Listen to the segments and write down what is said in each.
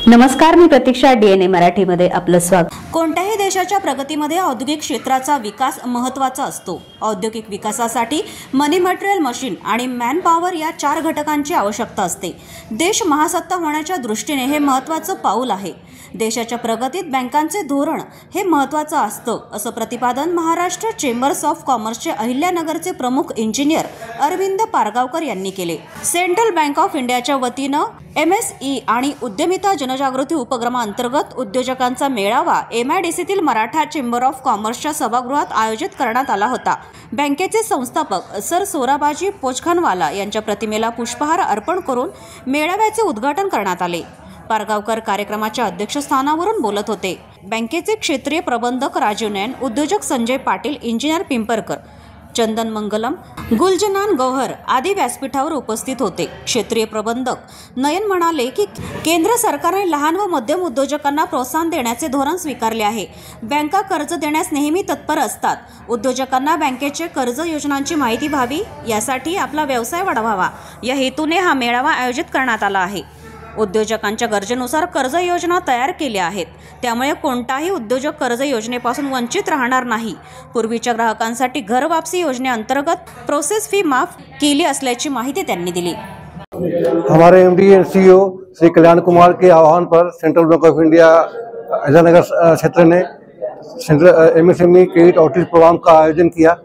नमस्कार, मी प्रतीक्षा. DNA मराठीमध्ये आपलं स्वागत. कोणत्याही देशाच्या प्रगतीमध्ये औद्योगिक क्षेत्राचा विकास महत्त्वाचा असतो. औद्योगिक विकासासाठी मनी मटेरियल, मशीन आणि मॅन पॉवर या 4 घटकांची आवश्यकता असते. देश महासत्ता होण्याच्या दृष्टीने हे महत्त्वाचं पाऊल आहे. देशाच्या प्रगतीत बँकांचे धोरण हे महत्त्वाचं असतं, असं प्रतिपादन महाराष्ट्र चेंबर्स ऑफ कॉमर्सचे अहिल्यानगरचे प्रमुख इंजिनियर अरविंद पारगावकर यांनी केले. सेंट्रल बँक ऑफ इंडियाच्या वतीनं MSE आणि उद्यमिता जनजागृती उपक्रमाअंतर्गत उद्योजकांचा मेळावा MIDCतील मराठा चेंबर ऑफ कॉमर्सच्या सभागृहात आयोजित करण्यात आला होता. बँकेचे संस्थापक सर सोराबाजी पोचखनवाला यांच्या प्रतिमेला पुष्पहार अर्पण करून मेळाव्याचे उद्घाटन करण्यात आले. पारगावकर कार्यक्रमाच्या अध्यक्षस्थानावरून बोलत होते. बँकेचे क्षेत्रीय प्रबंधक राजीव नयन, उद्योजक संजय पाटील, इंजिनियर पिंपरकर, चंदन मंगलम, गुलजनान गौहर आदी व्यासपीठावर उपस्थित होते. क्षेत्रीय प्रबंधक नयन म्हणाले की केंद्र सरकारने लहान व मध्यम उद्योजकांना प्रोत्साहन देण्याचे धोरण स्वीकारले आहे. बँका कर्ज देण्यास नेहमी तत्पर असतात. उद्योजकांना बँकेचे कर्ज योजनांची माहिती व्हावी, यासाठी आपला व्यवसाय वाढवावा या हेतूने हा मेळावा आयोजित करण्यात आला आहे. उद्योजकांच्या गरजेनुसार कर्ज योजना तयार केल्या आहेत. त्यामुळे कोणताही उद्योजक कर्ज योजनेपासून वंचित राहणार नाही. पूर्वीच्या ग्राहकांसाठी घर वापसी योजनेअंतर्गत प्रोसेस फी माफ केली असल्याची माहिती त्यांनी दिली. हमारे MD and CEO Shri Kalyan Kumar के आह्वान पर central bank of India Ahilyanagar क्षेत्र ने central MSME credit outreach program का आयोजन किया.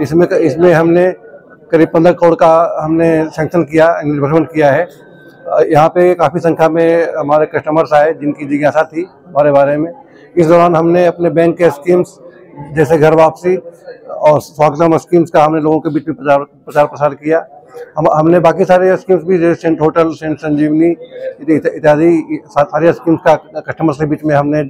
इसमें हमने करीब 15 करोड़ का हमने सैंक्शन किया, इन्वेस्टमेंट किया है. यहाँ पे काफ़ी संख्या में हमारे कस्टमर्स आए जिनकी जिज्ञासा थी हमारे बारे में. इस दौरान हमने अपने बैंक के स्कीम्स जैसे घर वापसी और स्वागतम स्कीम्स का हमने लोगों के बीच में प्रचार प्रसार किया. हमने बाकी सारे स्कीम्स भी जैसे सेंट होटल, सेंट संजीवनी इत्यादि सारे स्कीम्स का कस्टमर्स के बीच में हमने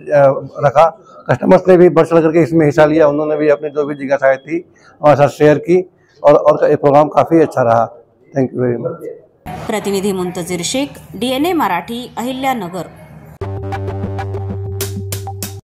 रखा. कस्टमर्स ने भी बढ़ चढ़ करके इसमें हिस्सा लिया. उन्होंने भी अपनी जो भी जिज्ञासाएं थी हमारे साथ शेयर की और ये प्रोग्राम काफ़ी अच्छा रहा. Thank you very much. प्रतिनिधी मुंतजिर शेख, DNA मराठी, अहिल्यानगर.